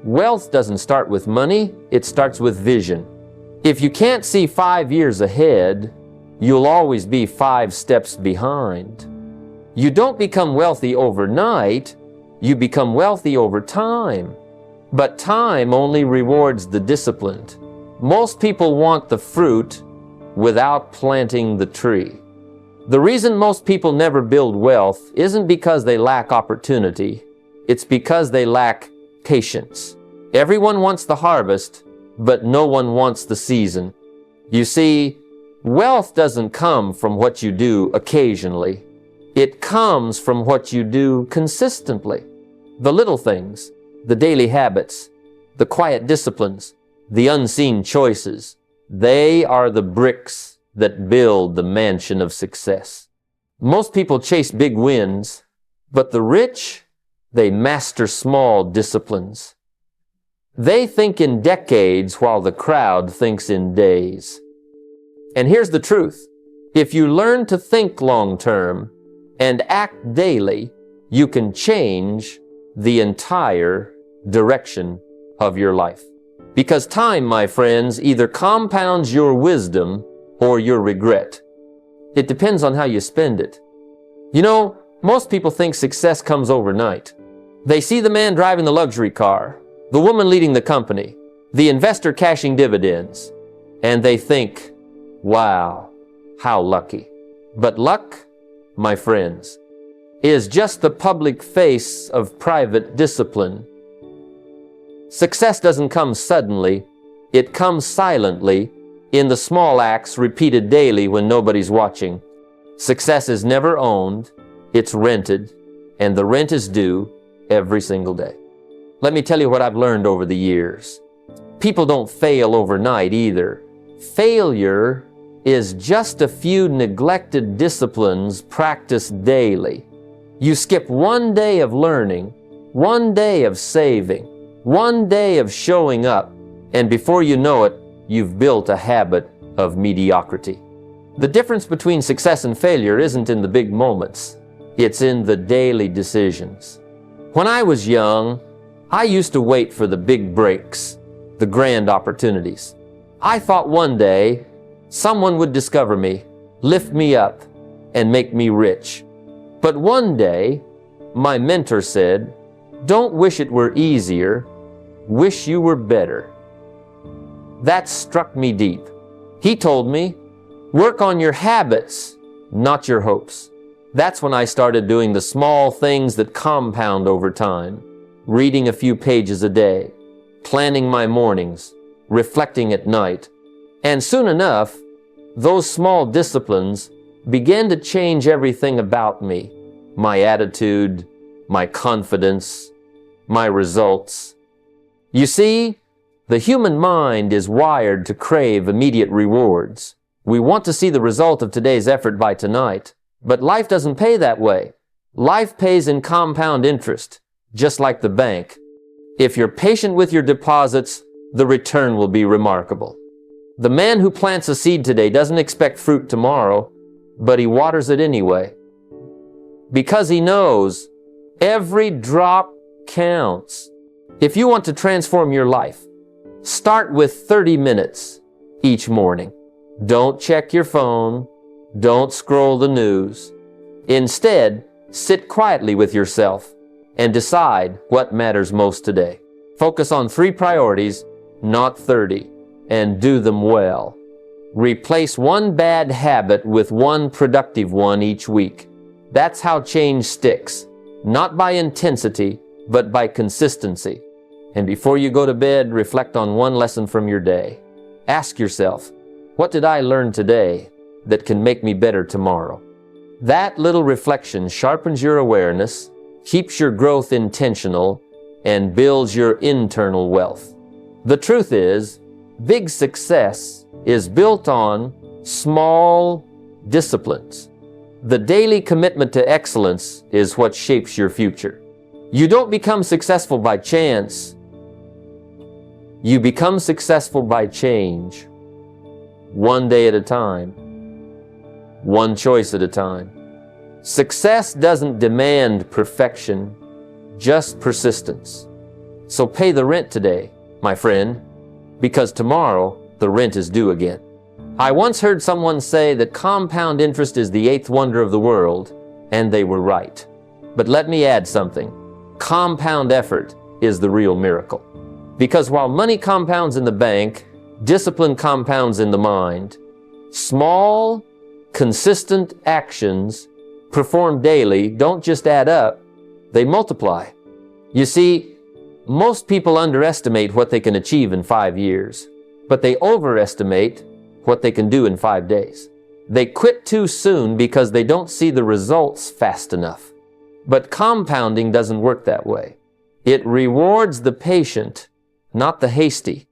Wealth doesn't start with money, it starts with vision. If you can't see 5 years ahead, you'll always be 5 steps behind. You don't become wealthy overnight, you become wealthy over time. But time only rewards the disciplined. Most people want the fruit without planting the tree. The reason most people never build wealth isn't because they lack opportunity, it's because they lack patience. Everyone wants the harvest, but no one wants the season. You see, wealth doesn't come from what you do occasionally. It comes from what you do consistently. The little things, the daily habits, the quiet disciplines, the unseen choices, they are the bricks that build the mansion of success. Most people chase big wins, but the rich, they master small disciplines. They think in decades while the crowd thinks in days. And here's the truth. If you learn to think long term and act daily, you can change the entire direction of your life. Because time, my friends, either compounds your wisdom or your regret. It depends on how you spend it. You know, most people think success comes overnight. They see the man driving the luxury car, the woman leading the company, the investor cashing dividends, and they think, wow, how lucky. But luck, my friends, is just the public face of private discipline. Success doesn't come suddenly, it comes silently in the small acts repeated daily when nobody's watching. Success is never owned, it's rented, and the rent is due every single day. Let me tell you what I've learned over the years. People don't fail overnight either. Failure is just a few neglected disciplines practiced daily. You skip one day of learning, one day of saving, one day of showing up, and before you know it, you've built a habit of mediocrity. The difference between success and failure isn't in the big moments. It's in the daily decisions. When I was young, I used to wait for the big breaks, the grand opportunities. I thought one day someone would discover me, lift me up, and make me rich. But one day, my mentor said, "Don't wish it were easier, wish you were better." That struck me deep. He told me, work on your habits, not your hopes. That's when I started doing the small things that compound over time, reading a few pages a day, planning my mornings, reflecting at night. And soon enough, those small disciplines began to change everything about me, my attitude, my confidence, my results. You see, the human mind is wired to crave immediate rewards. We want to see the result of today's effort by tonight. But life doesn't pay that way. Life pays in compound interest, just like the bank. If you're patient with your deposits, the return will be remarkable. The man who plants a seed today doesn't expect fruit tomorrow, but he waters it anyway. Because he knows every drop counts. If you want to transform your life, start with 30 minutes each morning. Don't check your phone. Don't scroll the news. Instead, sit quietly with yourself and decide what matters most today. Focus on 3 priorities, not 30, and do them well. Replace one bad habit with one productive one each week. That's how change sticks, not by intensity, but by consistency. And before you go to bed, reflect on one lesson from your day. Ask yourself, what did I learn today that can make me better tomorrow? That little reflection sharpens your awareness, keeps your growth intentional, and builds your internal wealth. The truth is, big success is built on small disciplines. The daily commitment to excellence is what shapes your future. You don't become successful by chance. You become successful by change, one day at a time, one choice at a time. Success doesn't demand perfection, just persistence. So pay the rent today, my friend, because tomorrow the rent is due again. I once heard someone say that compound interest is the eighth wonder of the world, and they were right. But let me add something. Compound effort is the real miracle. Because while money compounds in the bank, discipline compounds in the mind. Small, consistent actions performed daily don't just add up, they multiply. You see, most people underestimate what they can achieve in 5 years, but they overestimate what they can do in 5 days. They quit too soon because they don't see the results fast enough. But compounding doesn't work that way. It rewards the patient, not the hasty.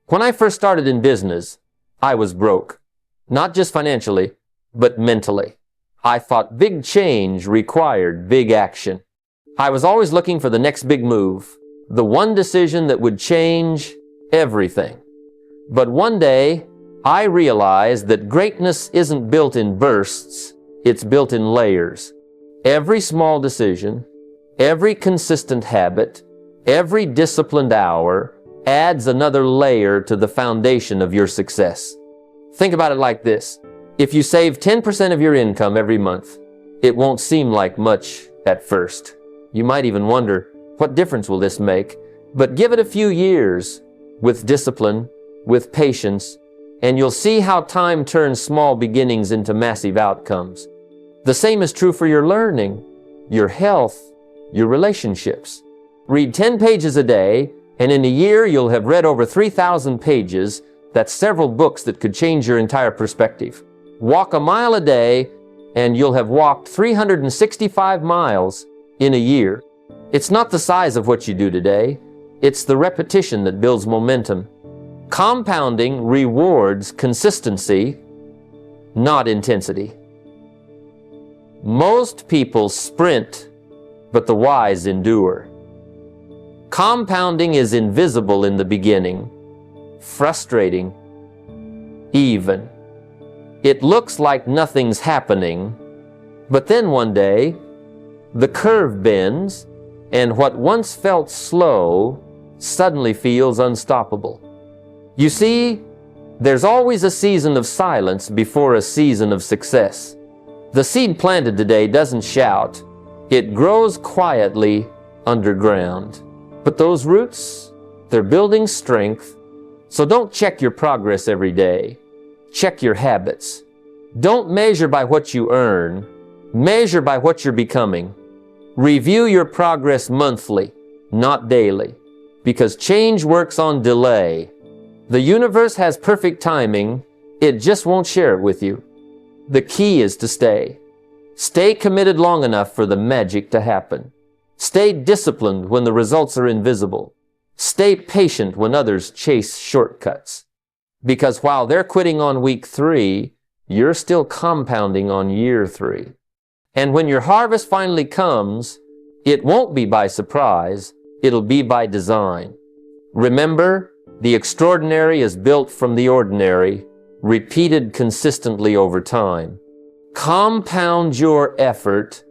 When I first started in business, I was broke. Not just financially, but mentally. I thought big change required big action. I was always looking for the next big move, the one decision that would change everything. But one day, I realized that greatness isn't built in bursts, it's built in layers. Every small decision, every consistent habit, every disciplined hour adds another layer to the foundation of your success. Think about it like this. If you save 10% of your income every month, it won't seem like much at first. You might even wonder, what difference will this make? But give it a few years with discipline, with patience, and you'll see how time turns small beginnings into massive outcomes. The same is true for your learning, your health, your relationships. Read 10 pages a day, and in a year you'll have read over 3,000 pages. That's several books that could change your entire perspective. Walk a mile a day, and you'll have walked 365 miles in a year. It's not the size of what you do today, it's the repetition that builds momentum. Compounding rewards consistency, not intensity. Most people sprint, but the wise endure. Compounding is invisible in the beginning, frustrating, even. It looks like nothing's happening, but then one day, the curve bends, and what once felt slow suddenly feels unstoppable. You see, there's always a season of silence before a season of success. The seed planted today doesn't shout. It grows quietly underground. But those roots, they're building strength. So don't check your progress every day. Check your habits. Don't measure by what you earn. Measure by what you're becoming. Review your progress monthly, not daily, because change works on delay. The universe has perfect timing, it just won't share it with you. The key is to stay. Stay committed long enough for the magic to happen. Stay disciplined when the results are invisible. Stay patient when others chase shortcuts. Because while they're quitting on week 3, you're still compounding on year 3. And when your harvest finally comes, it won't be by surprise, it'll be by design. Remember, the extraordinary is built from the ordinary, repeated consistently over time. Compound your effort,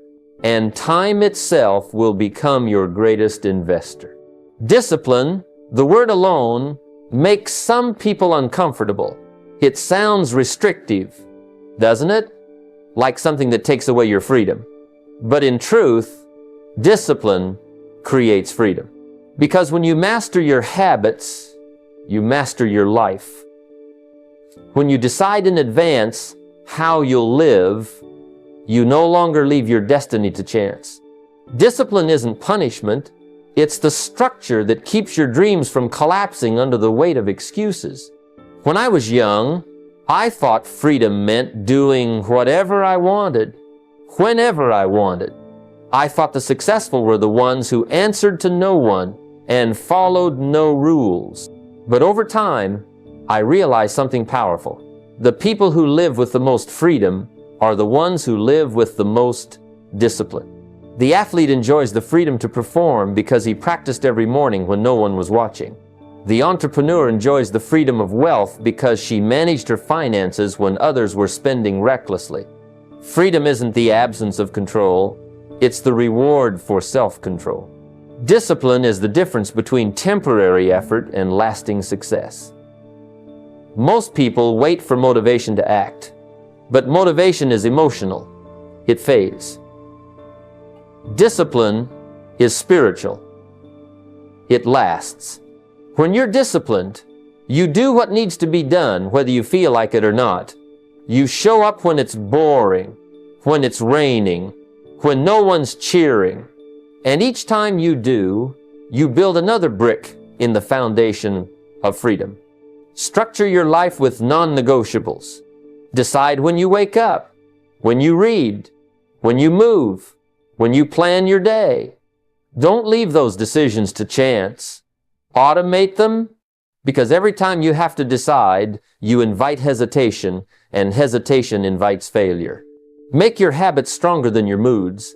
and time itself will become your greatest investor. Discipline, the word alone, makes some people uncomfortable. It sounds restrictive, doesn't it? Like something that takes away your freedom. But in truth, discipline creates freedom. Because when you master your habits, you master your life. When you decide in advance how you'll live, you no longer leave your destiny to chance. Discipline isn't punishment, it's the structure that keeps your dreams from collapsing under the weight of excuses. When I was young, I thought freedom meant doing whatever I wanted, whenever I wanted. I thought the successful were the ones who answered to no one and followed no rules. But over time, I realized something powerful. The people who live with the most freedom are the ones who live with the most discipline. The athlete enjoys the freedom to perform because he practiced every morning when no one was watching. The entrepreneur enjoys the freedom of wealth because she managed her finances when others were spending recklessly. Freedom isn't the absence of control, it's the reward for self-control. Discipline is the difference between temporary effort and lasting success. Most people wait for motivation to act, but motivation is emotional. It fades. Discipline is spiritual. It lasts. When you're disciplined, you do what needs to be done, whether you feel like it or not. You show up when it's boring, when it's raining, when no one's cheering. And each time you do, you build another brick in the foundation of freedom. Structure your life with non-negotiables. Decide when you wake up, when you read, when you move, when you plan your day. Don't leave those decisions to chance. Automate them, because every time you have to decide, you invite hesitation, and hesitation invites failure. Make your habits stronger than your moods.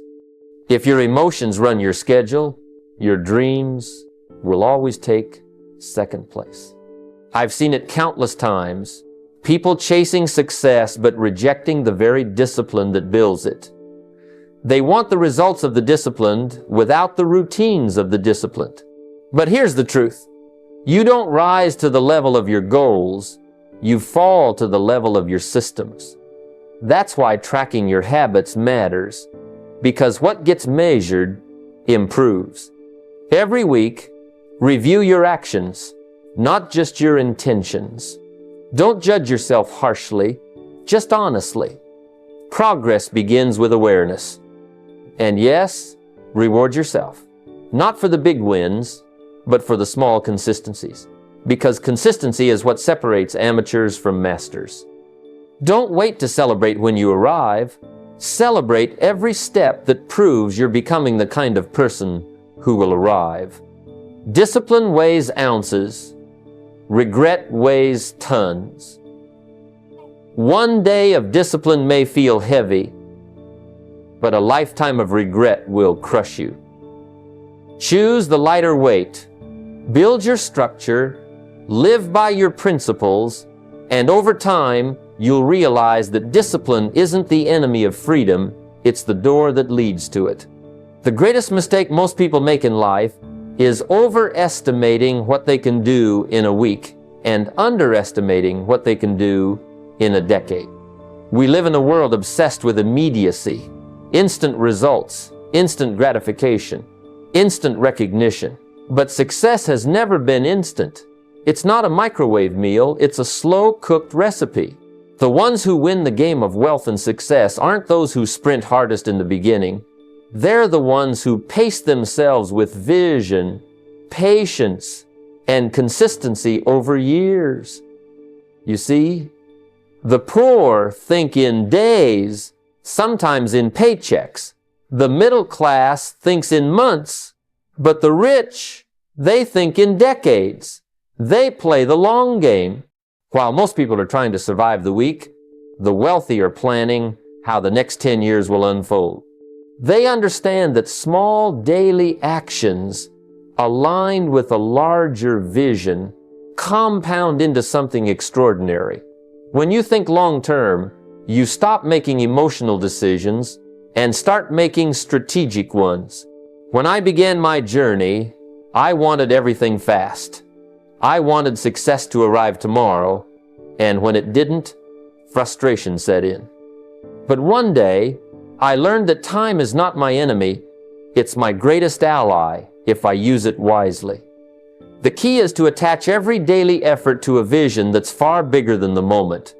If your emotions run your schedule, your dreams will always take second place. I've seen it countless times. People chasing success but rejecting the very discipline that builds it. They want the results of the disciplined without the routines of the disciplined. But here's the truth. You don't rise to the level of your goals. You fall to the level of your systems. That's why tracking your habits matters, because what gets measured improves. Every week, review your actions, not just your intentions. Don't judge yourself harshly, just honestly. Progress begins with awareness. And yes, reward yourself. Not for the big wins, but for the small consistencies. Because consistency is what separates amateurs from masters. Don't wait to celebrate when you arrive. Celebrate every step that proves you're becoming the kind of person who will arrive. Discipline weighs ounces. Regret weighs tons. One day of discipline may feel heavy, but a lifetime of regret will crush you. Choose the lighter weight. Build your structure, live by your principles, and over time, you'll realize that discipline isn't the enemy of freedom, it's the door that leads to it. The greatest mistake most people make in life is overestimating what they can do in a week and underestimating what they can do in a decade. We live in a world obsessed with immediacy, instant results, instant gratification, instant recognition. But success has never been instant. It's not a microwave meal, it's a slow-cooked recipe. The ones who win the game of wealth and success aren't those who sprint hardest in the beginning. They're the ones who pace themselves with vision, patience, and consistency over years. You see, the poor think in days, sometimes in paychecks. The middle class thinks in months, but the rich, they think in decades. They play the long game. While most people are trying to survive the week, the wealthy are planning how the next 10 years will unfold. They understand that small daily actions aligned with a larger vision compound into something extraordinary. When you think long term, you stop making emotional decisions and start making strategic ones. When I began my journey, I wanted everything fast. I wanted success to arrive tomorrow, and when it didn't, frustration set in. But one day, I learned that time is not my enemy, it's my greatest ally if I use it wisely. The key is to attach every daily effort to a vision that's far bigger than the moment.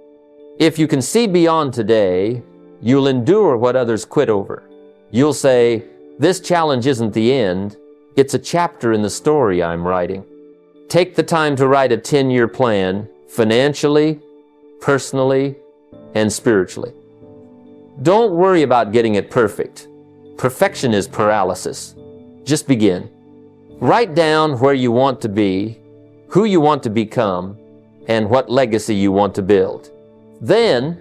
If you can see beyond today, you'll endure what others quit over. You'll say, "This challenge isn't the end, it's a chapter in the story I'm writing." Take the time to write a 10-year plan, financially, personally, and spiritually. Don't worry about getting it perfect. Perfection is paralysis. Just begin. Write down where you want to be, who you want to become, and what legacy you want to build. Then,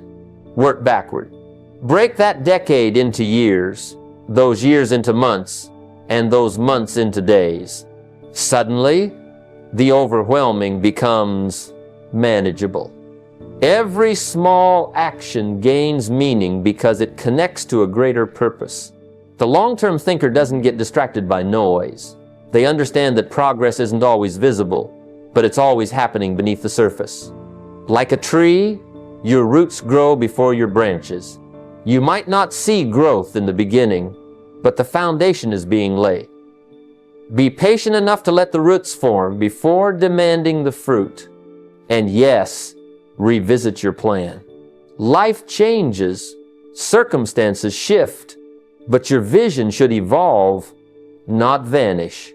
work backward. Break that decade into years, those years into months, and those months into days. Suddenly, the overwhelming becomes manageable. Every small action gains meaning because it connects to a greater purpose. The long-term thinker doesn't get distracted by noise. They understand that progress isn't always visible, but it's always happening beneath the surface. Like a tree, your roots grow before your branches. You might not see growth in the beginning, but the foundation is being laid. Be patient enough to let the roots form before demanding the fruit. And yes, revisit your plan. Life changes, circumstances shift, but your vision should evolve, not vanish.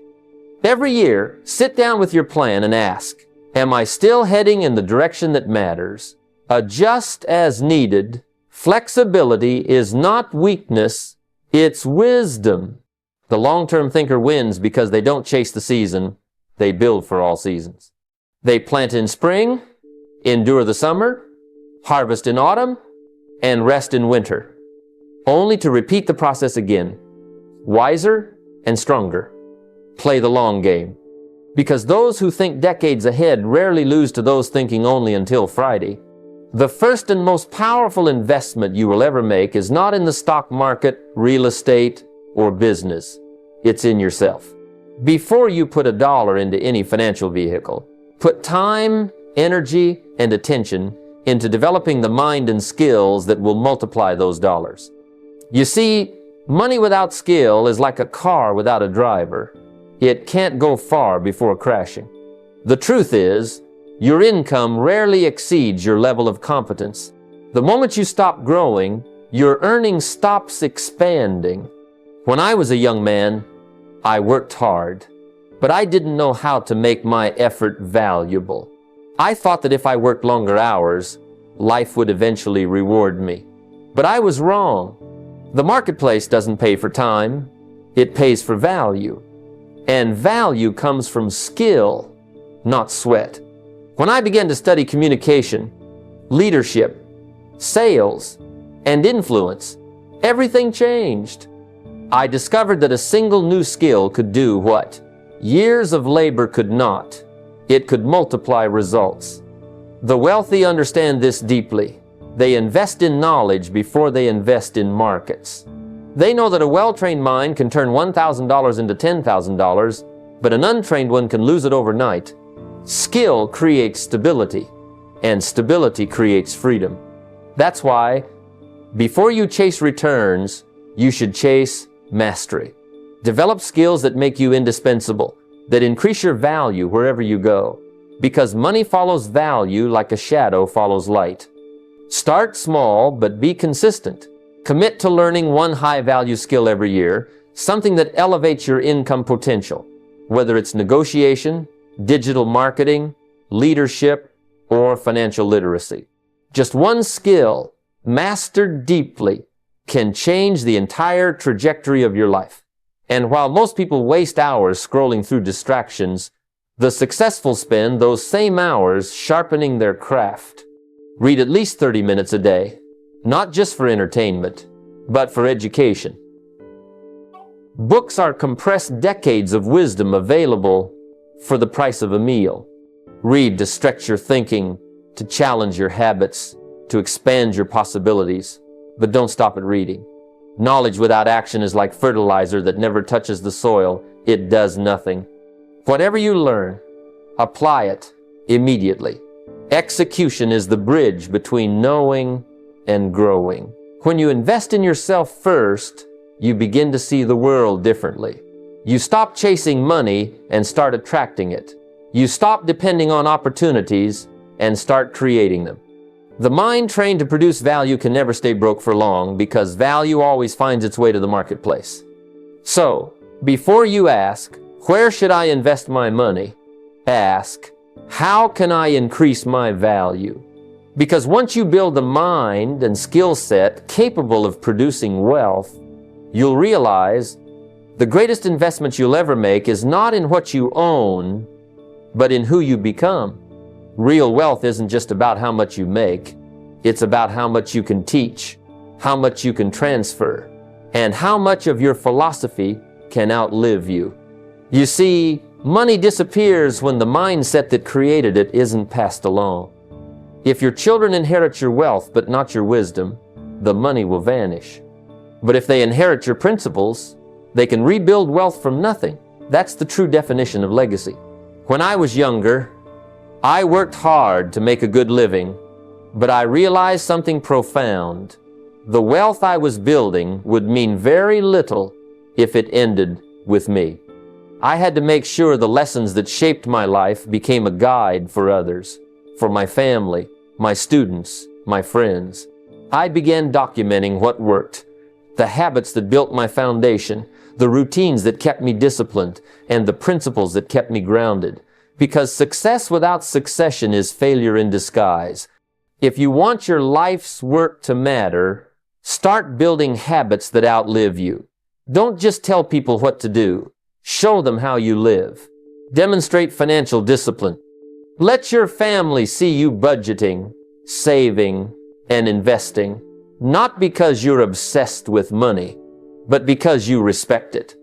Every year, sit down with your plan and ask, am I still heading in the direction that matters? Adjust as needed. Flexibility is not weakness, it's wisdom. The long-term thinker wins because they don't chase the season, they build for all seasons. They plant in spring, endure the summer, harvest in autumn, and rest in winter, only to repeat the process again, wiser and stronger. Play the long game, because those who think decades ahead rarely lose to those thinking only until Friday. The first and most powerful investment you will ever make is not in the stock market, real estate, or business. It's in yourself. Before you put $1 into any financial vehicle, put time, energy, and attention into developing the mind and skills that will multiply those dollars. You see, money without skill is like a car without a driver. It can't go far before crashing. The truth is, your income rarely exceeds your level of competence. The moment you stop growing, your earning stops expanding. When I was a young man, I worked hard, but I didn't know how to make my effort valuable. I thought that if I worked longer hours, life would eventually reward me. But I was wrong. The marketplace doesn't pay for time, it pays for value. And value comes from skill, not sweat. When I began to study communication, leadership, sales, and influence, everything changed. I discovered that a single new skill could do what years of labor could not. It could multiply results. The wealthy understand this deeply. They invest in knowledge before they invest in markets. They know that a well-trained mind can turn $1,000 into $10,000, but an untrained one can lose it overnight. Skill creates stability, and stability creates freedom. That's why, before you chase returns, you should chase mastery. Develop skills that make you indispensable, that increase your value wherever you go, because money follows value like a shadow follows light. Start small, but be consistent. Commit to learning one high-value skill every year, something that elevates your income potential, whether it's negotiation, digital marketing, leadership, or financial literacy. Just one skill, mastered deeply, can change the entire trajectory of your life. And while most people waste hours scrolling through distractions, the successful spend those same hours sharpening their craft. Read at least 30 minutes a day, not just for entertainment, but for education. Books are compressed decades of wisdom available for the price of a meal. Read to stretch your thinking, to challenge your habits, to expand your possibilities. But don't stop at reading. Knowledge without action is like fertilizer that never touches the soil. It does nothing. Whatever you learn, apply it immediately. Execution is the bridge between knowing and growing. When you invest in yourself first, you begin to see the world differently. You stop chasing money and start attracting it. You stop depending on opportunities and start creating them. The mind trained to produce value can never stay broke for long because value always finds its way to the marketplace. So, before you ask, where should I invest my money? Ask, how can I increase my value? Because once you build a mind and skill set capable of producing wealth, you'll realize the greatest investment you'll ever make is not in what you own, but in who you become. Real wealth isn't just about how much you make. It's about how much you can teach, how much you can transfer, and how much of your philosophy can outlive you. You see, money disappears when the mindset that created it isn't passed along. If your children inherit your wealth but not your wisdom, the money will vanish. But if they inherit your principles, they can rebuild wealth from nothing. That's the true definition of legacy. When I was younger, I worked hard to make a good living, but I realized something profound. The wealth I was building would mean very little if it ended with me. I had to make sure the lessons that shaped my life became a guide for others, for my family, my students, my friends. I began documenting what worked, the habits that built my foundation, the routines that kept me disciplined, and the principles that kept me grounded. Because success without succession is failure in disguise. If you want your life's work to matter, start building habits that outlive you. Don't just tell people what to do. Show them how you live. Demonstrate financial discipline. Let your family see you budgeting, saving, and investing, not because you're obsessed with money, but because you respect it.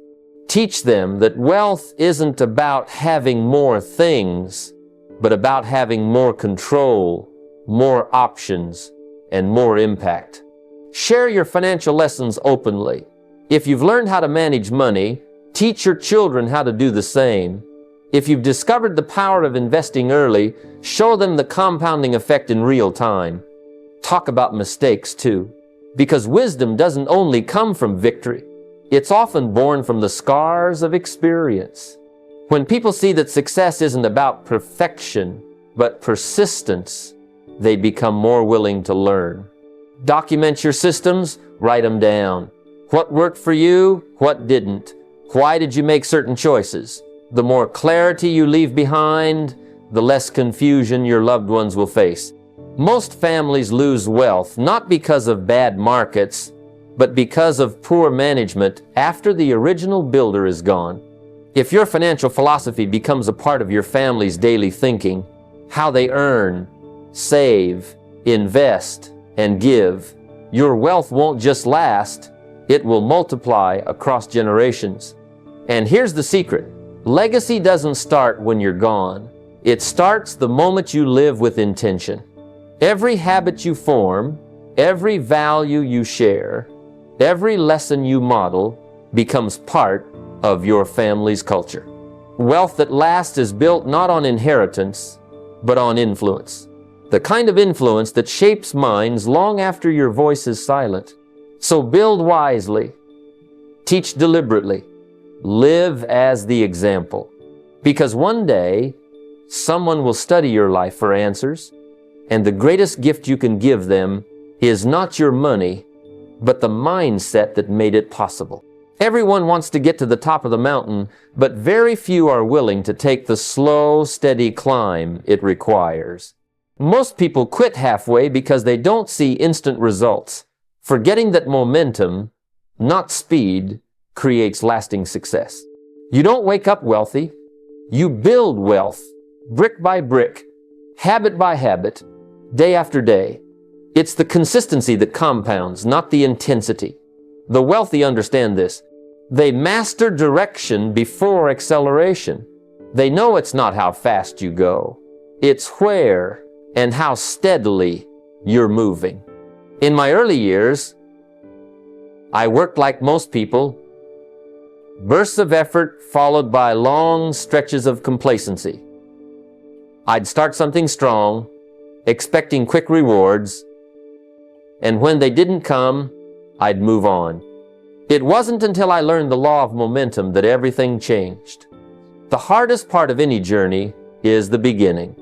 Teach them that wealth isn't about having more things, but about having more control, more options, and more impact. Share your financial lessons openly. If you've learned how to manage money, teach your children how to do the same. If you've discovered the power of investing early, show them the compounding effect in real time. Talk about mistakes too, because wisdom doesn't only come from victory. It's often born from the scars of experience. When people see that success isn't about perfection, but persistence, they become more willing to learn. Document your systems, write them down. What worked for you, what didn't? Why did you make certain choices? The more clarity you leave behind, the less confusion your loved ones will face. Most families lose wealth not because of bad markets, but because of poor management after the original builder is gone. If your financial philosophy becomes a part of your family's daily thinking, how they earn, save, invest, and give, your wealth won't just last, it will multiply across generations. And here's the secret. Legacy doesn't start when you're gone. It starts the moment you live with intention. Every habit you form, every value you share, every lesson you model becomes part of your family's culture. Wealth that lasts is built not on inheritance, but on influence. The kind of influence that shapes minds long after your voice is silent. So build wisely, teach deliberately, live as the example. Because one day, someone will study your life for answers, and the greatest gift you can give them is not your money, but the mindset that made it possible. Everyone wants to get to the top of the mountain, but very few are willing to take the slow, steady climb it requires. Most people quit halfway because they don't see instant results, forgetting that momentum, not speed, creates lasting success. You don't wake up wealthy. You build wealth, brick by brick, habit by habit, day after day. It's the consistency that compounds, not the intensity. The wealthy understand this. They master direction before acceleration. They know it's not how fast you go. It's where and how steadily you're moving. In my early years, I worked like most people, bursts of effort followed by long stretches of complacency. I'd start something strong, expecting quick rewards, and when they didn't come, I'd move on. It wasn't until I learned the law of momentum that everything changed. The hardest part of any journey is the beginning.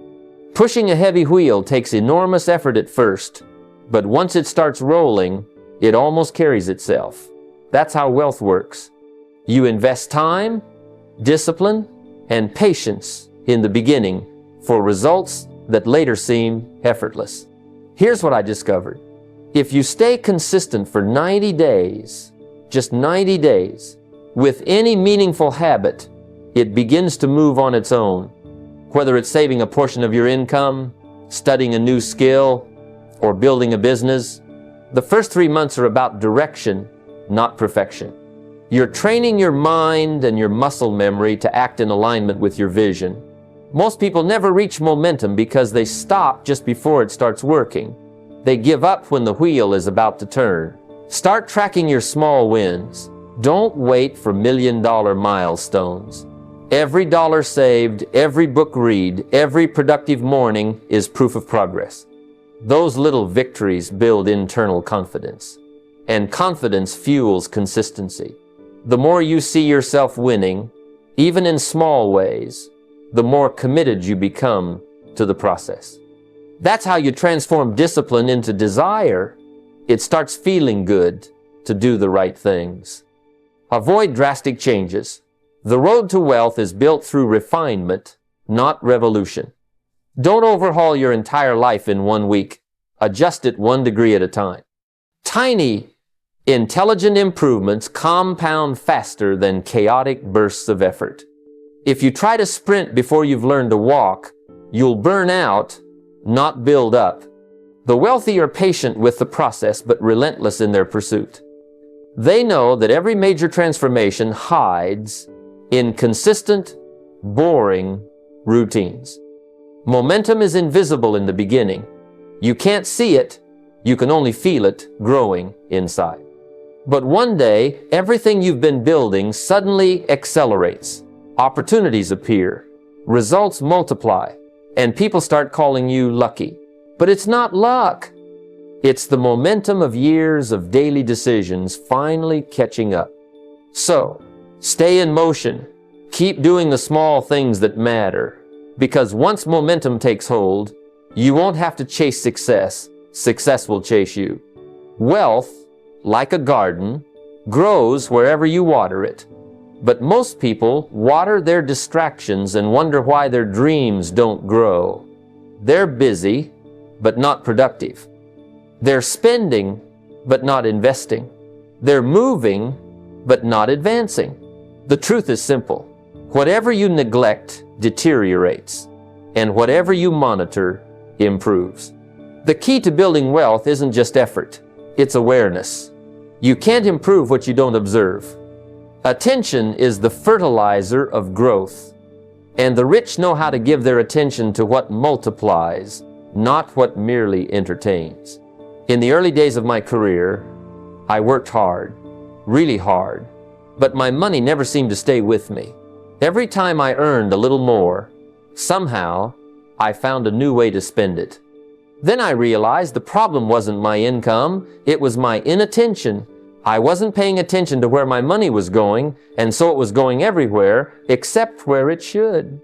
Pushing a heavy wheel takes enormous effort at first, but once it starts rolling, it almost carries itself. That's how wealth works. You invest time, discipline, and patience in the beginning for results that later seem effortless. Here's what I discovered. If you stay consistent for 90 days, just 90 days, with any meaningful habit, it begins to move on its own. Whether it's saving a portion of your income, studying a new skill, or building a business, the first 3 months are about direction, not perfection. You're training your mind and your muscle memory to act in alignment with your vision. Most people never reach momentum because they stop just before it starts working. They give up when the wheel is about to turn. Start tracking your small wins. Don't wait for million-dollar milestones. Every dollar saved, every book read, every productive morning is proof of progress. Those little victories build internal confidence, and confidence fuels consistency. The more you see yourself winning, even in small ways, the more committed you become to the process. That's how you transform discipline into desire. It starts feeling good to do the right things. Avoid drastic changes. The road to wealth is built through refinement, not revolution. Don't overhaul your entire life in 1 week. Adjust it 1 degree at a time. Tiny, intelligent improvements compound faster than chaotic bursts of effort. If you try to sprint before you've learned to walk, you'll burn out, not build up. The wealthy are patient with the process, but relentless in their pursuit. They know that every major transformation hides in consistent, boring routines. Momentum is invisible in the beginning. You can't see it, you can only feel it growing inside. But one day, everything you've been building suddenly accelerates. Opportunities appear, results multiply, and people start calling you lucky. But it's not luck. It's the momentum of years of daily decisions finally catching up. So, stay in motion. Keep doing the small things that matter. Because once momentum takes hold, you won't have to chase success. Success will chase you. Wealth, like a garden, grows wherever you water it. But most people water their distractions and wonder why their dreams don't grow. They're busy, but not productive. They're spending, but not investing. They're moving, but not advancing. The truth is simple. Whatever you neglect deteriorates, and whatever you monitor improves. The key to building wealth isn't just effort, it's awareness. You can't improve what you don't observe. Attention is the fertilizer of growth, and the rich know how to give their attention to what multiplies, not what merely entertains. In the early days of my career, I worked hard, really hard, but my money never seemed to stay with me. Every time I earned a little more, somehow I found a new way to spend it. Then I realized the problem wasn't my income, it was my inattention. I wasn't paying attention to where my money was going, and so it was going everywhere except where it should.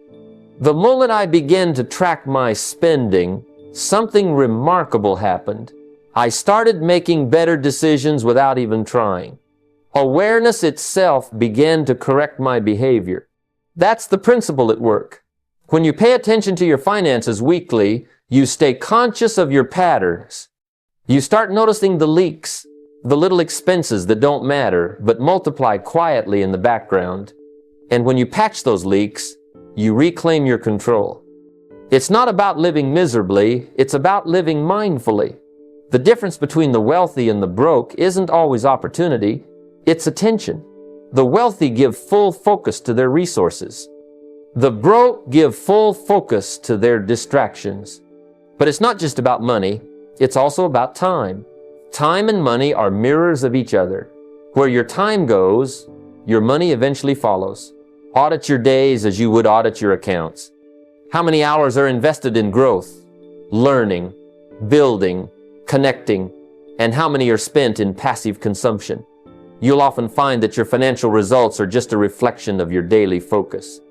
The moment I began to track my spending, something remarkable happened. I started making better decisions without even trying. Awareness itself began to correct my behavior. That's the principle at work. When you pay attention to your finances weekly, you stay conscious of your patterns. You start noticing the leaks, the little expenses that don't matter but multiply quietly in the background. And when you patch those leaks, you reclaim your control. It's not about living miserably, it's about living mindfully. The difference between the wealthy and the broke isn't always opportunity, it's attention. The wealthy give full focus to their resources. The broke give full focus to their distractions. But it's not just about money, it's also about time. Time and money are mirrors of each other. Where your time goes, your money eventually follows. Audit your days as you would audit your accounts. How many hours are invested in growth, learning, building, connecting, and how many are spent in passive consumption? You'll often find that your financial results are just a reflection of your daily focus.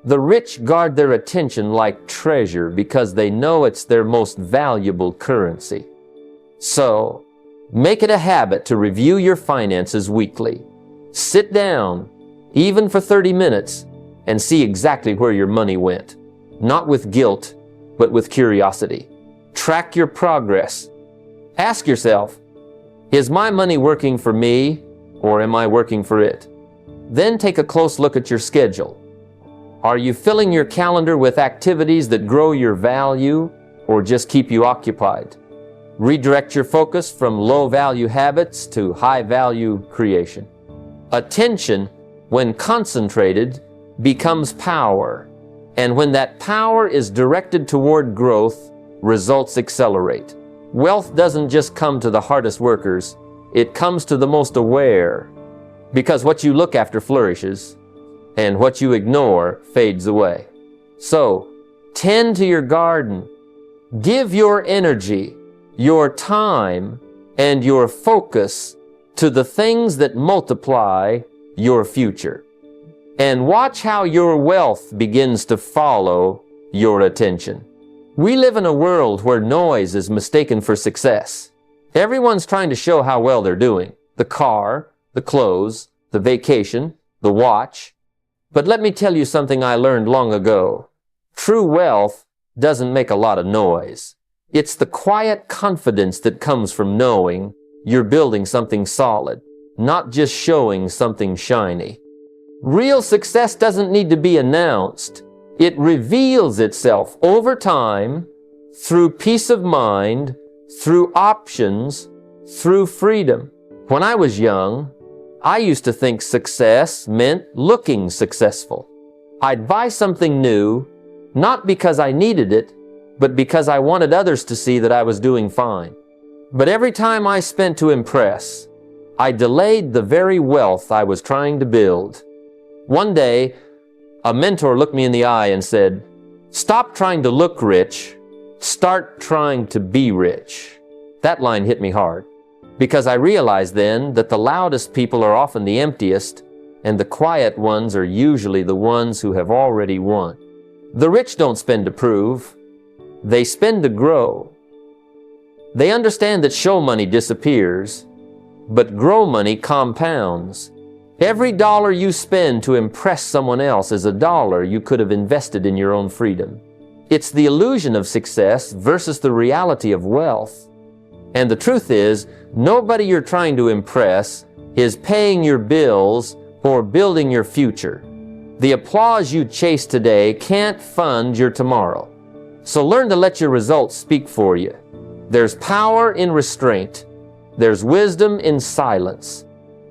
The rich guard their attention like treasure because they know it's their most valuable currency. So, make it a habit to review your finances weekly. Sit down, even for 30 minutes, and see exactly where your money went. Not with guilt, but with curiosity. Track your progress. Ask yourself, is my money working for me, or am I working for it? Then take a close look at your schedule. Are you filling your calendar with activities that grow your value, or just keep you occupied? Redirect your focus from low-value habits to high-value creation. Attention, when concentrated, becomes power. And when that power is directed toward growth, results accelerate. Wealth doesn't just come to the hardest workers, it comes to the most aware. Because what you look after flourishes, and what you ignore fades away. So, tend to your garden. Give your energy, your time, and your focus to the things that multiply your future. And watch how your wealth begins to follow your attention. We live in a world where noise is mistaken for success. Everyone's trying to show how well they're doing. The car, the clothes, the vacation, the watch. But let me tell you something I learned long ago. True wealth doesn't make a lot of noise. It's the quiet confidence that comes from knowing you're building something solid, not just showing something shiny. Real success doesn't need to be announced. It reveals itself over time through peace of mind, through options, through freedom. When I was young, I used to think success meant looking successful. I'd buy something new, not because I needed it, but because I wanted others to see that I was doing fine. But every time I spent to impress, I delayed the very wealth I was trying to build. One day, a mentor looked me in the eye and said, "Stop trying to look rich, start trying to be rich." That line hit me hard, because I realized then that the loudest people are often the emptiest, and the quiet ones are usually the ones who have already won. The rich don't spend to prove, they spend to grow. They understand that show money disappears, but grow money compounds. Every dollar you spend to impress someone else is a dollar you could have invested in your own freedom. It's the illusion of success versus the reality of wealth. And the truth is, nobody you're trying to impress is paying your bills or building your future. The applause you chase today can't fund your tomorrow. So learn to let your results speak for you. There's power in restraint. There's wisdom in silence.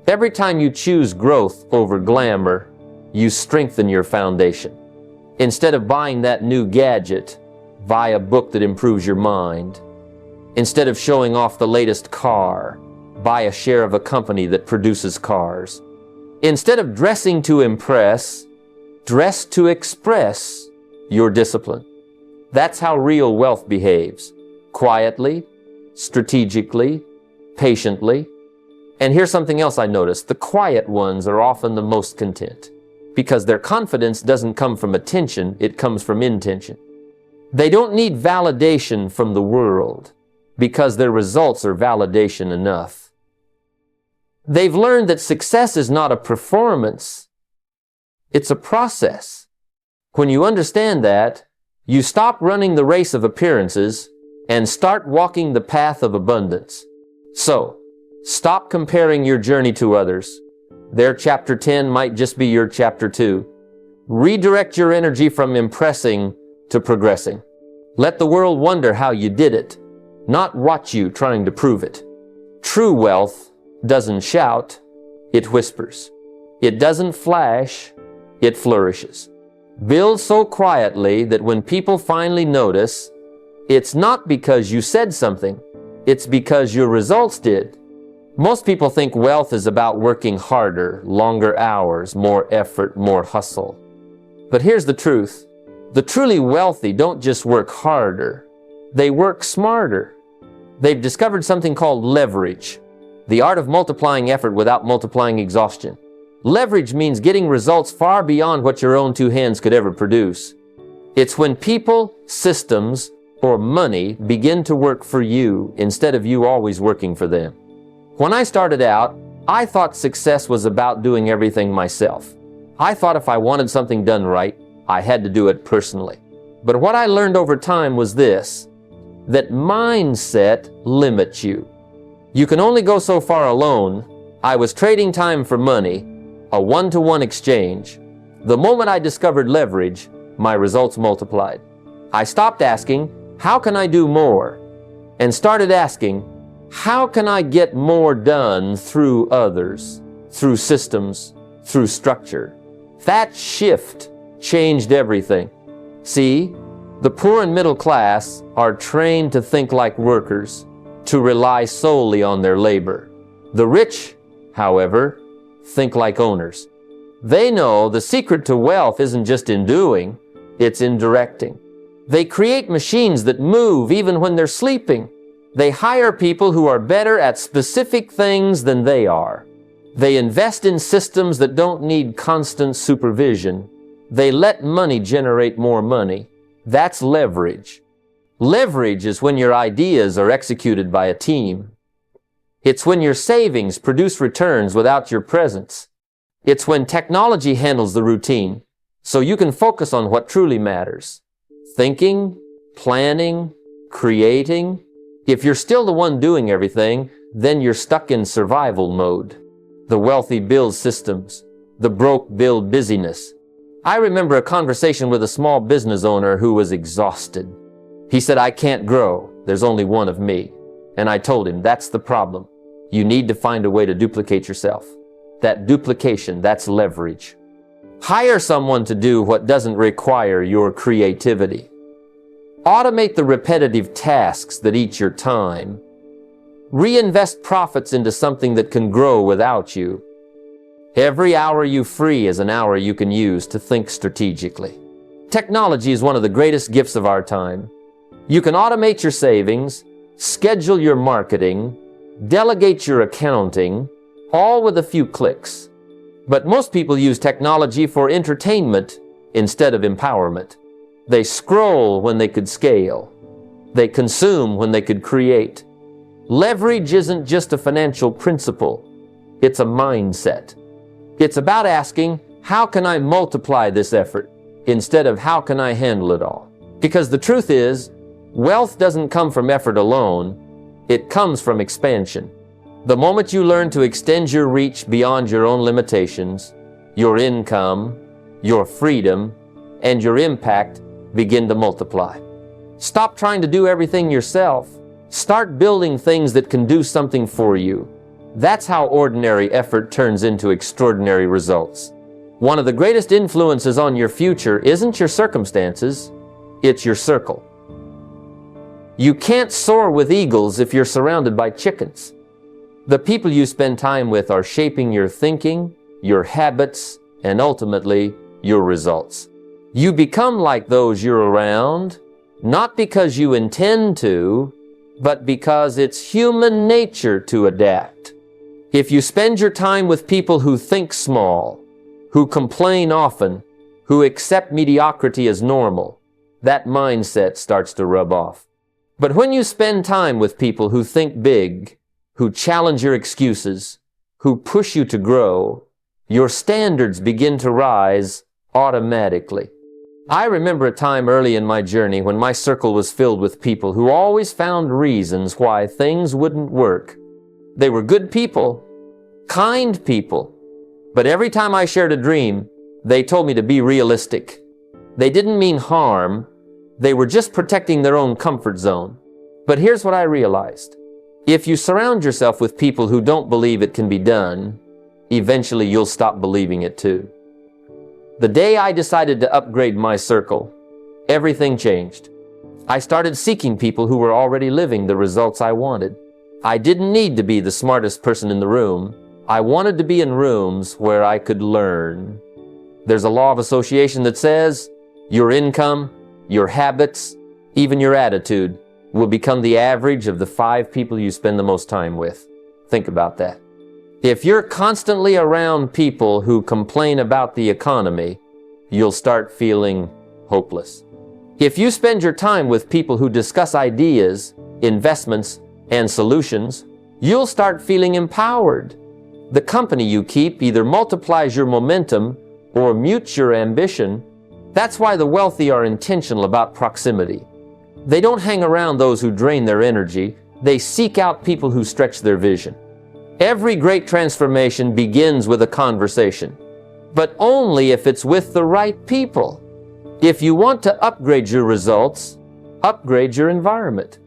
Every time you choose growth over glamour, you strengthen your foundation. Instead of buying that new gadget, buy a book that improves your mind. Instead of showing off the latest car, buy a share of a company that produces cars. Instead of dressing to impress, dress to express your discipline. That's how real wealth behaves. Quietly, strategically, patiently. And here's something else I noticed. The quiet ones are often the most content because their confidence doesn't come from attention, it comes from intention. They don't need validation from the world because their results are validation enough. They've learned that success is not a performance, it's a process. When you understand that, you stop running the race of appearances and start walking the path of abundance. So, stop comparing your journey to others. Their chapter 10 might just be your chapter 2. Redirect your energy from impressing to progressing. Let the world wonder how you did it, not watch you trying to prove it. True wealth doesn't shout, it whispers. It doesn't flash, it flourishes. Build so quietly that when people finally notice, it's not because you said something, it's because your results did. Most people think wealth is about working harder, longer hours, more effort, more hustle. But here's the truth. The truly wealthy don't just work harder, they work smarter. They've discovered something called leverage, the art of multiplying effort without multiplying exhaustion. Leverage means getting results far beyond what your own two hands could ever produce. It's when people, systems, or money begin to work for you instead of you always working for them. When I started out, I thought success was about doing everything myself. I thought if I wanted something done right, I had to do it personally. But what I learned over time was this, that mindset limits you. You can only go so far alone. I was trading time for money, a one-to-one exchange. The moment I discovered leverage, my results multiplied. I stopped asking, how can I do more? And started asking, how can I get more done through others, through systems, through structure? That shift changed everything. See, the poor and middle class are trained to think like workers, to rely solely on their labor. The rich, however, think like owners. They know the secret to wealth isn't just in doing, it's in directing. They create machines that move even when they're sleeping. They hire people who are better at specific things than they are. They invest in systems that don't need constant supervision. They let money generate more money. That's leverage. Leverage is when your ideas are executed by a team. It's when your savings produce returns without your presence. It's when technology handles the routine, so you can focus on what truly matters. Thinking, planning, creating. If you're still the one doing everything, then you're stuck in survival mode. The wealthy build systems. The broke build busyness. I remember a conversation with a small business owner who was exhausted. He said, "I can't grow. There's only one of me." And I told him, that's the problem. You need to find a way to duplicate yourself. That duplication, that's leverage. Hire someone to do what doesn't require your creativity. Automate the repetitive tasks that eat your time. Reinvest profits into something that can grow without you. Every hour you free is an hour you can use to think strategically. Technology is one of the greatest gifts of our time. You can automate your savings, schedule your marketing, delegate your accounting, all with a few clicks. But most people use technology for entertainment instead of empowerment. They scroll when they could scale. They consume when they could create. Leverage isn't just a financial principle. It's a mindset. It's about asking, how can I multiply this effort instead of how can I handle it all? Because the truth is, wealth doesn't come from effort alone. It comes from expansion. The moment you learn to extend your reach beyond your own limitations, your income, your freedom, and your impact begin to multiply. Stop trying to do everything yourself. Start building things that can do something for you. That's how ordinary effort turns into extraordinary results. One of the greatest influences on your future isn't your circumstances, it's your circle. You can't soar with eagles if you're surrounded by chickens. The people you spend time with are shaping your thinking, your habits, and ultimately, your results. You become like those you're around, not because you intend to, but because it's human nature to adapt. If you spend your time with people who think small, who complain often, who accept mediocrity as normal, that mindset starts to rub off. But when you spend time with people who think big, who challenge your excuses, who push you to grow, your standards begin to rise automatically. I remember a time early in my journey when my circle was filled with people who always found reasons why things wouldn't work. They were good people, kind people, but every time I shared a dream, they told me to be realistic. They didn't mean harm, they were just protecting their own comfort zone. But here's what I realized. If you surround yourself with people who don't believe it can be done, eventually you'll stop believing it too. The day I decided to upgrade my circle, everything changed. I started seeking people who were already living the results I wanted. I didn't need to be the smartest person in the room. I wanted to be in rooms where I could learn. There's a law of association that says your income, your habits, even your attitude will become the average of the 5 people you spend the most time with. Think about that. If you're constantly around people who complain about the economy, you'll start feeling hopeless. If you spend your time with people who discuss ideas, investments, and solutions, you'll start feeling empowered. The company you keep either multiplies your momentum or mutes your ambition. That's why the wealthy are intentional about proximity. They don't hang around those who drain their energy. They seek out people who stretch their vision. Every great transformation begins with a conversation, but only if it's with the right people. If you want to upgrade your results, upgrade your environment.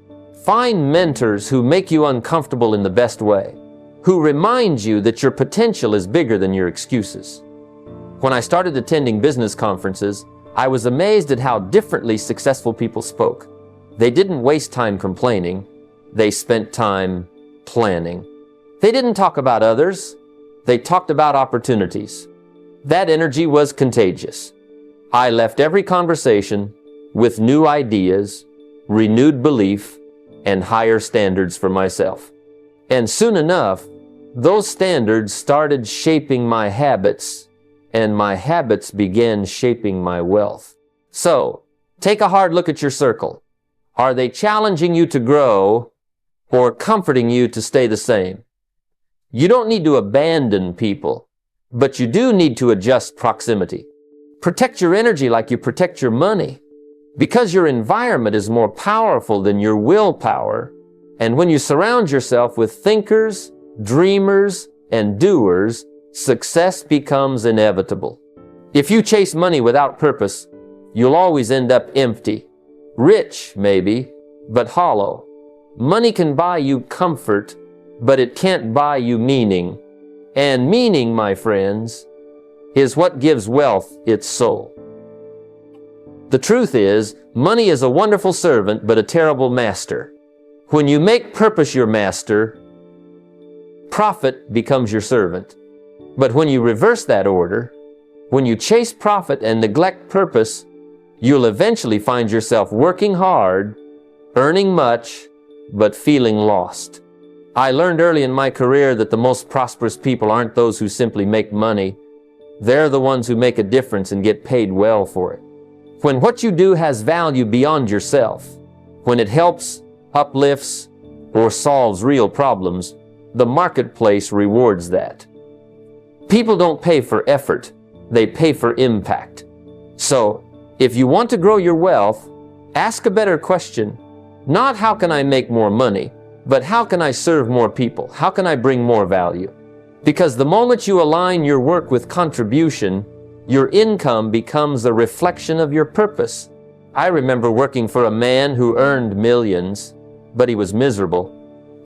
Find mentors who make you uncomfortable in the best way, who remind you that your potential is bigger than your excuses. When I started attending business conferences, I was amazed at how differently successful people spoke. They didn't waste time complaining. They spent time planning. They didn't talk about others. They talked about opportunities. That energy was contagious. I left every conversation with new ideas, renewed belief, and higher standards for myself. And soon enough, those standards started shaping my habits, and my habits began shaping my wealth. So, take a hard look at your circle. Are they challenging you to grow or comforting you to stay the same? You don't need to abandon people, but you do need to adjust proximity. Protect your energy like you protect your money, because your environment is more powerful than your willpower. And when you surround yourself with thinkers, dreamers, and doers, success becomes inevitable. If you chase money without purpose, you'll always end up empty. Rich, maybe, but hollow. Money can buy you comfort, but it can't buy you meaning. And meaning, my friends, is what gives wealth its soul. The truth is, money is a wonderful servant, but a terrible master. When you make purpose your master, profit becomes your servant. But when you reverse that order, when you chase profit and neglect purpose, you'll eventually find yourself working hard, earning much, but feeling lost. I learned early in my career that the most prosperous people aren't those who simply make money. They're the ones who make a difference and get paid well for it. When what you do has value beyond yourself, when it helps, uplifts, or solves real problems, the marketplace rewards that. People don't pay for effort, they pay for impact. So, if you want to grow your wealth, ask a better question. Not how can I make more money, but how can I serve more people? How can I bring more value? Because the moment you align your work with contribution, your income becomes a reflection of your purpose. I remember working for a man who earned millions, but he was miserable.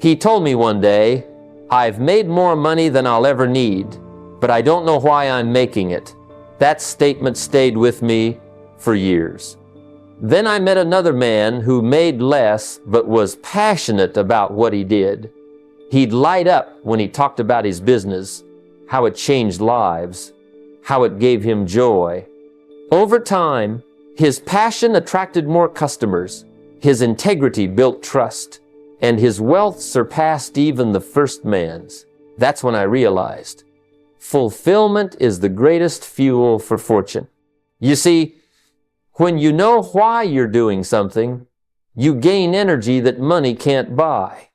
He told me one day, "I've made more money than I'll ever need, but I don't know why I'm making it." That statement stayed with me for years. Then I met another man who made less but was passionate about what he did. He'd light up when he talked about his business, how it changed lives, how it gave him joy. Over time, his passion attracted more customers, his integrity built trust, and his wealth surpassed even the first man's. That's when I realized, fulfillment is the greatest fuel for fortune. You see, when you know why you're doing something, you gain energy that money can't buy.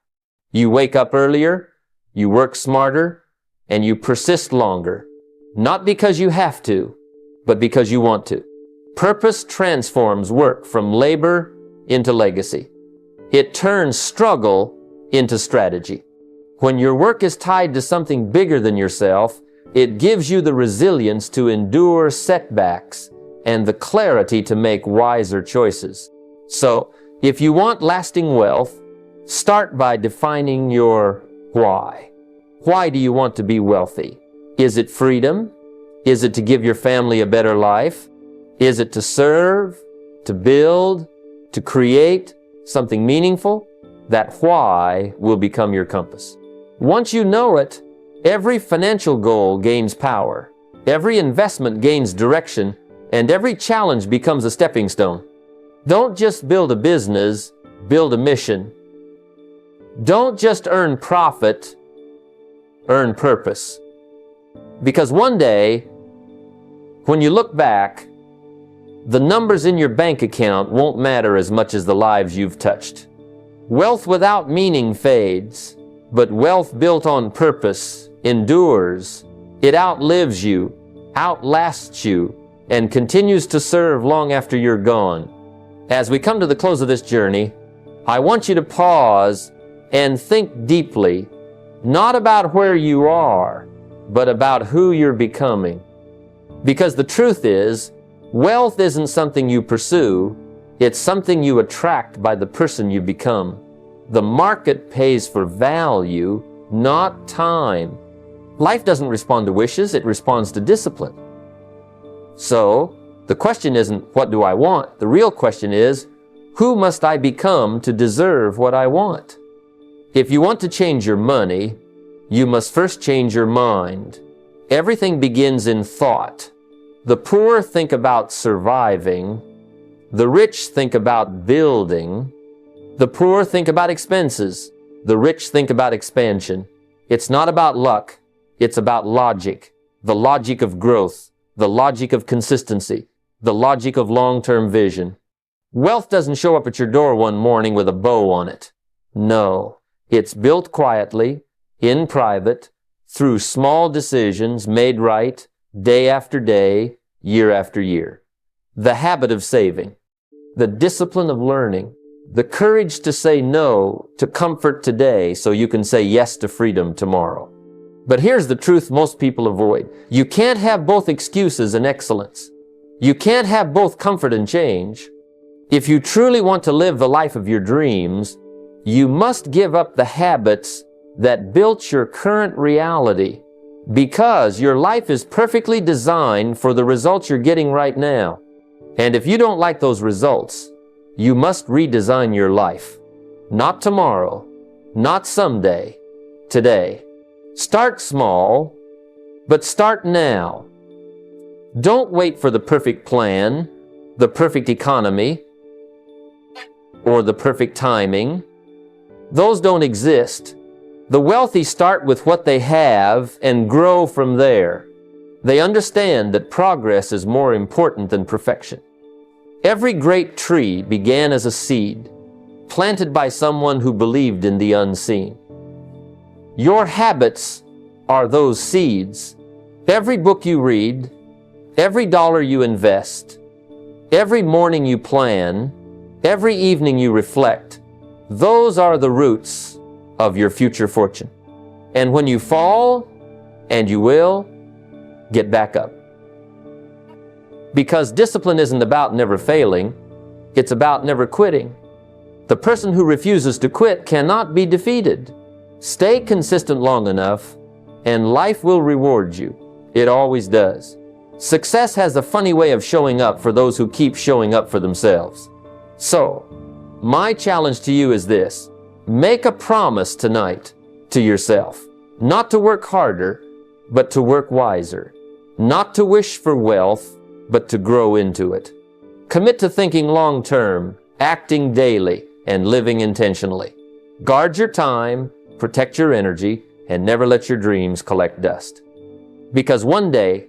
You wake up earlier, you work smarter, and you persist longer. Not because you have to, but because you want to. Purpose transforms work from labor into legacy. It turns struggle into strategy. When your work is tied to something bigger than yourself, it gives you the resilience to endure setbacks and the clarity to make wiser choices. So, if you want lasting wealth, start by defining your why. Why do you want to be wealthy? Is it freedom? Is it to give your family a better life? Is it to serve, to build, to create something meaningful? That why will become your compass. Once you know it, every financial goal gains power, every investment gains direction, and every challenge becomes a stepping stone. Don't just build a business, build a mission. Don't just earn profit, earn purpose. Because one day, when you look back, the numbers in your bank account won't matter as much as the lives you've touched. Wealth without meaning fades, but wealth built on purpose endures. It outlives you, outlasts you, and continues to serve long after you're gone. As we come to the close of this journey, I want you to pause and think deeply, not about where you are, but about who you're becoming. Because the truth is, wealth isn't something you pursue, it's something you attract by the person you become. The market pays for value, not time. Life doesn't respond to wishes, it responds to discipline. So, the question isn't, what do I want? The real question is, who must I become to deserve what I want? If you want to change your money, you must first change your mind. Everything begins in thought. The poor think about surviving. The rich think about building. The poor think about expenses. The rich think about expansion. It's not about luck. It's about logic. The logic of growth. The logic of consistency. The logic of long-term vision. Wealth doesn't show up at your door one morning with a bow on it. No, it's built quietly, in private, through small decisions made right, day after day, year after year. The habit of saving, the discipline of learning, the courage to say no to comfort today so you can say yes to freedom tomorrow. But here's the truth most people avoid. You can't have both excuses and excellence. You can't have both comfort and change. If you truly want to live the life of your dreams, you must give up the habits that built your current reality, because your life is perfectly designed for the results you're getting right now. And if you don't like those results, you must redesign your life. Not tomorrow, not someday, today. Start small, but start now. Don't wait for the perfect plan, the perfect economy, or the perfect timing. Those don't exist. The wealthy start with what they have and grow from there. They understand that progress is more important than perfection. Every great tree began as a seed, planted by someone who believed in the unseen. Your habits are those seeds. Every book you read, every dollar you invest, every morning you plan, every evening you reflect, those are the roots of your future fortune. And when you fall, and you will, get back up. Because discipline isn't about never failing, it's about never quitting. The person who refuses to quit cannot be defeated. Stay consistent long enough, and life will reward you. It always does. Success has a funny way of showing up for those who keep showing up for themselves. So, my challenge to you is this. Make a promise tonight to yourself, not to work harder, but to work wiser. Not to wish for wealth, but to grow into it. Commit to thinking long-term, acting daily, and living intentionally. Guard your time, protect your energy, and never let your dreams collect dust. Because one day,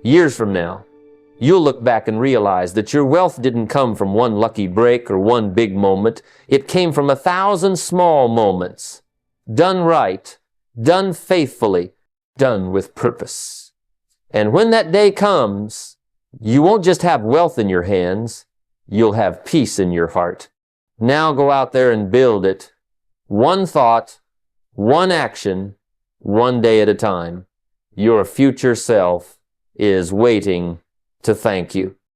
years from now, you'll look back and realize that your wealth didn't come from one lucky break or one big moment. It came from 1,000 small moments. Done right, done faithfully, done with purpose. And when that day comes, you won't just have wealth in your hands, you'll have peace in your heart. Now go out there and build it. One thought, one action, one day at a time. Your future self is waiting to thank you.